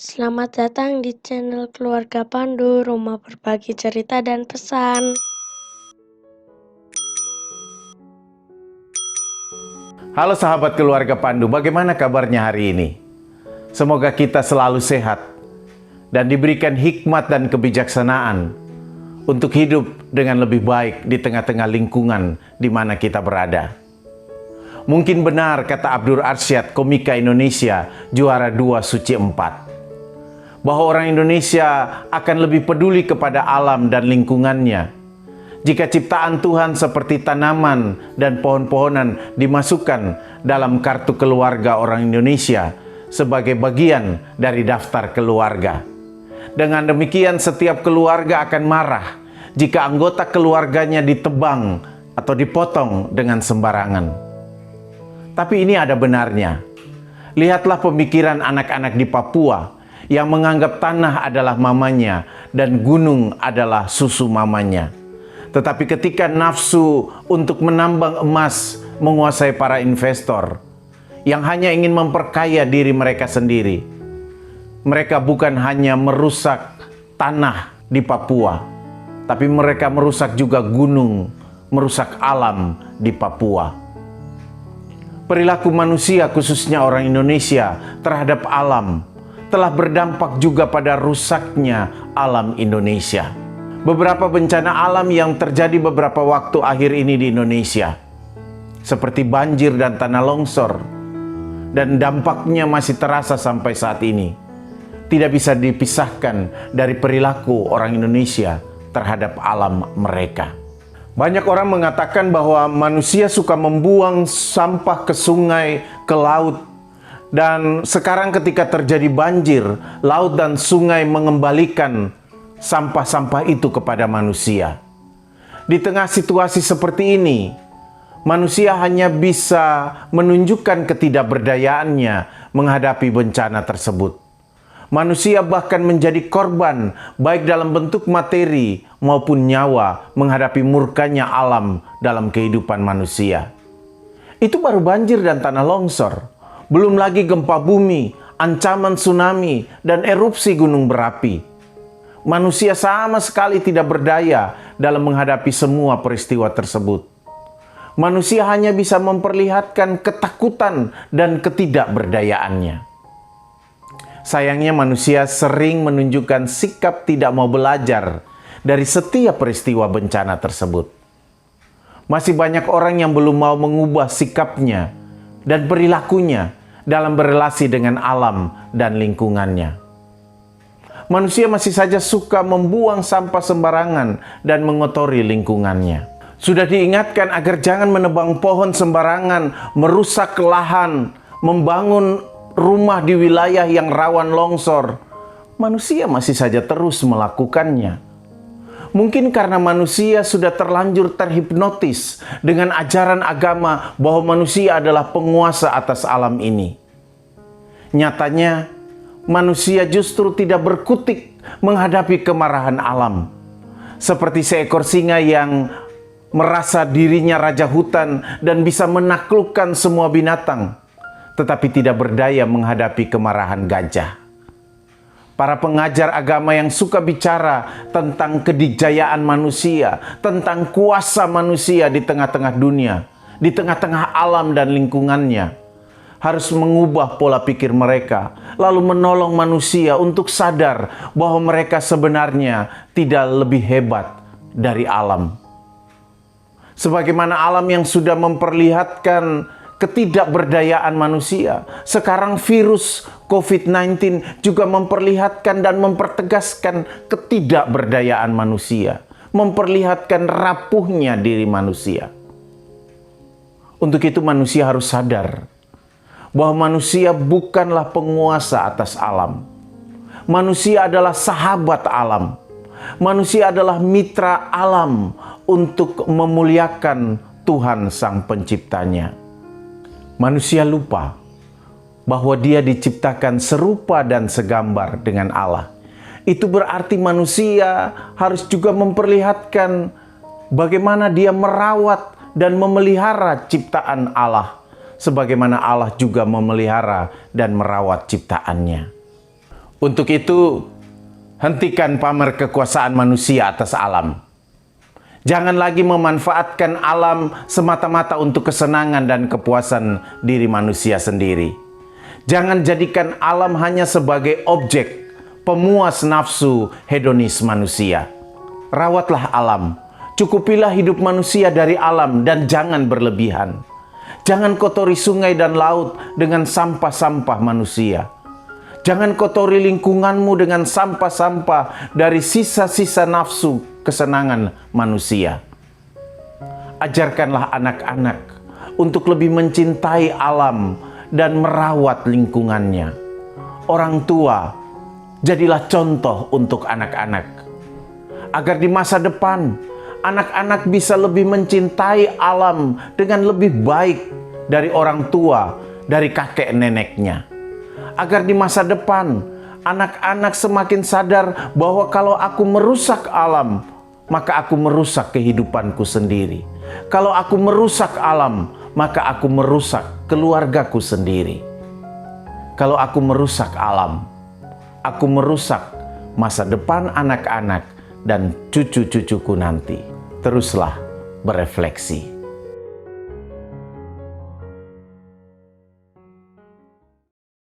Selamat datang di channel Keluarga Pandu, rumah berbagi cerita dan pesan. Halo sahabat keluarga Pandu, bagaimana kabarnya hari ini? Semoga kita selalu sehat dan diberikan hikmat dan kebijaksanaan untuk hidup dengan lebih baik di tengah-tengah lingkungan di mana kita berada. Mungkin benar kata Abdur Arsyad, komika Indonesia, juara 2 Suci 4, bahwa orang Indonesia akan lebih peduli kepada alam dan lingkungannya jika ciptaan Tuhan seperti tanaman dan pohon-pohonan dimasukkan dalam kartu keluarga orang Indonesia sebagai bagian dari daftar keluarga. Dengan demikian setiap keluarga akan marah jika anggota keluarganya ditebang atau dipotong dengan sembarangan. Tapi ini ada benarnya. Lihatlah pemikiran anak-anak di Papua yang menganggap tanah adalah mamanya dan gunung adalah susu mamanya. Tetapi ketika nafsu untuk menambang emas menguasai para investor yang hanya ingin memperkaya diri mereka sendiri, mereka bukan hanya merusak tanah di Papua, tapi mereka merusak juga gunung, merusak alam di Papua. Perilaku manusia, khususnya orang Indonesia, terhadap alam telah berdampak juga pada rusaknya alam Indonesia. Beberapa bencana alam yang terjadi beberapa waktu akhir ini di Indonesia, seperti banjir dan tanah longsor, dan dampaknya masih terasa sampai saat ini, tidak bisa dipisahkan dari perilaku orang Indonesia terhadap alam mereka. Banyak orang mengatakan bahwa manusia suka membuang sampah ke sungai, ke laut, dan sekarang ketika terjadi banjir, laut dan sungai mengembalikan sampah-sampah itu kepada manusia. Di tengah situasi seperti ini, manusia hanya bisa menunjukkan ketidakberdayaannya menghadapi bencana tersebut. Manusia bahkan menjadi korban baik dalam bentuk materi maupun nyawa menghadapi murkanya alam dalam kehidupan manusia. Itu baru banjir dan tanah longsor. Belum lagi gempa bumi, ancaman tsunami, dan erupsi gunung berapi. Manusia sama sekali tidak berdaya dalam menghadapi semua peristiwa tersebut. Manusia hanya bisa memperlihatkan ketakutan dan ketidakberdayaannya. Sayangnya manusia sering menunjukkan sikap tidak mau belajar dari setiap peristiwa bencana tersebut. Masih banyak orang yang belum mau mengubah sikapnya dan perilakunya dalam berelasi dengan alam dan lingkungannya. Manusia masih saja suka membuang sampah sembarangan dan mengotori lingkungannya. Sudah diingatkan agar jangan menebang pohon sembarangan, merusak lahan, membangun rumah di wilayah yang rawan longsor. Manusia masih saja terus melakukannya. Mungkin karena manusia sudah terlanjur terhipnotis dengan ajaran agama bahwa manusia adalah penguasa atas alam ini. Nyatanya, manusia justru tidak berkutik menghadapi kemarahan alam. Seperti seekor singa yang merasa dirinya raja hutan dan bisa menaklukkan semua binatang, tetapi tidak berdaya menghadapi kemarahan gajah. Para pengajar agama yang suka bicara tentang kedikjayaan manusia, tentang kuasa manusia di tengah-tengah dunia, di tengah-tengah alam dan lingkungannya, harus mengubah pola pikir mereka, lalu menolong manusia untuk sadar bahwa mereka sebenarnya tidak lebih hebat dari alam. Sebagaimana alam yang sudah memperlihatkan ketidakberdayaan manusia, sekarang virus COVID-19 juga memperlihatkan dan mempertegaskan ketidakberdayaan manusia, memperlihatkan rapuhnya diri manusia. Untuk itu manusia harus sadar bahwa manusia bukanlah penguasa atas alam. Manusia adalah sahabat alam. Manusia adalah mitra alam untuk memuliakan Tuhan Sang Penciptanya. Manusia lupa bahwa dia diciptakan serupa dan segambar dengan Allah. Itu berarti manusia harus juga memperlihatkan bagaimana dia merawat dan memelihara ciptaan Allah, sebagaimana Allah juga memelihara dan merawat ciptaannya. Untuk itu, hentikan pamer kekuasaan manusia atas alam. Jangan lagi memanfaatkan alam semata-mata untuk kesenangan dan kepuasan diri manusia sendiri. Jangan jadikan alam hanya sebagai objek pemuas nafsu hedonis manusia. Rawatlah alam, cukupilah hidup manusia dari alam dan jangan berlebihan. Jangan kotori sungai dan laut dengan sampah-sampah manusia. Jangan kotori lingkunganmu dengan sampah-sampah dari sisa-sisa nafsu kesenangan manusia. Ajarkanlah anak-anak untuk lebih mencintai alam dan merawat lingkungannya. Orang tua, jadilah contoh untuk anak-anak. Agar di masa depan, anak-anak bisa lebih mencintai alam dengan lebih baik dari orang tua, dari kakek neneknya. Agar di masa depan, anak-anak semakin sadar bahwa kalau aku merusak alam, maka aku merusak kehidupanku sendiri. Kalau aku merusak alam, maka aku merusak keluargaku sendiri. Kalau aku merusak alam, aku merusak masa depan anak-anak dan cucu-cucuku nanti. Teruslah berefleksi.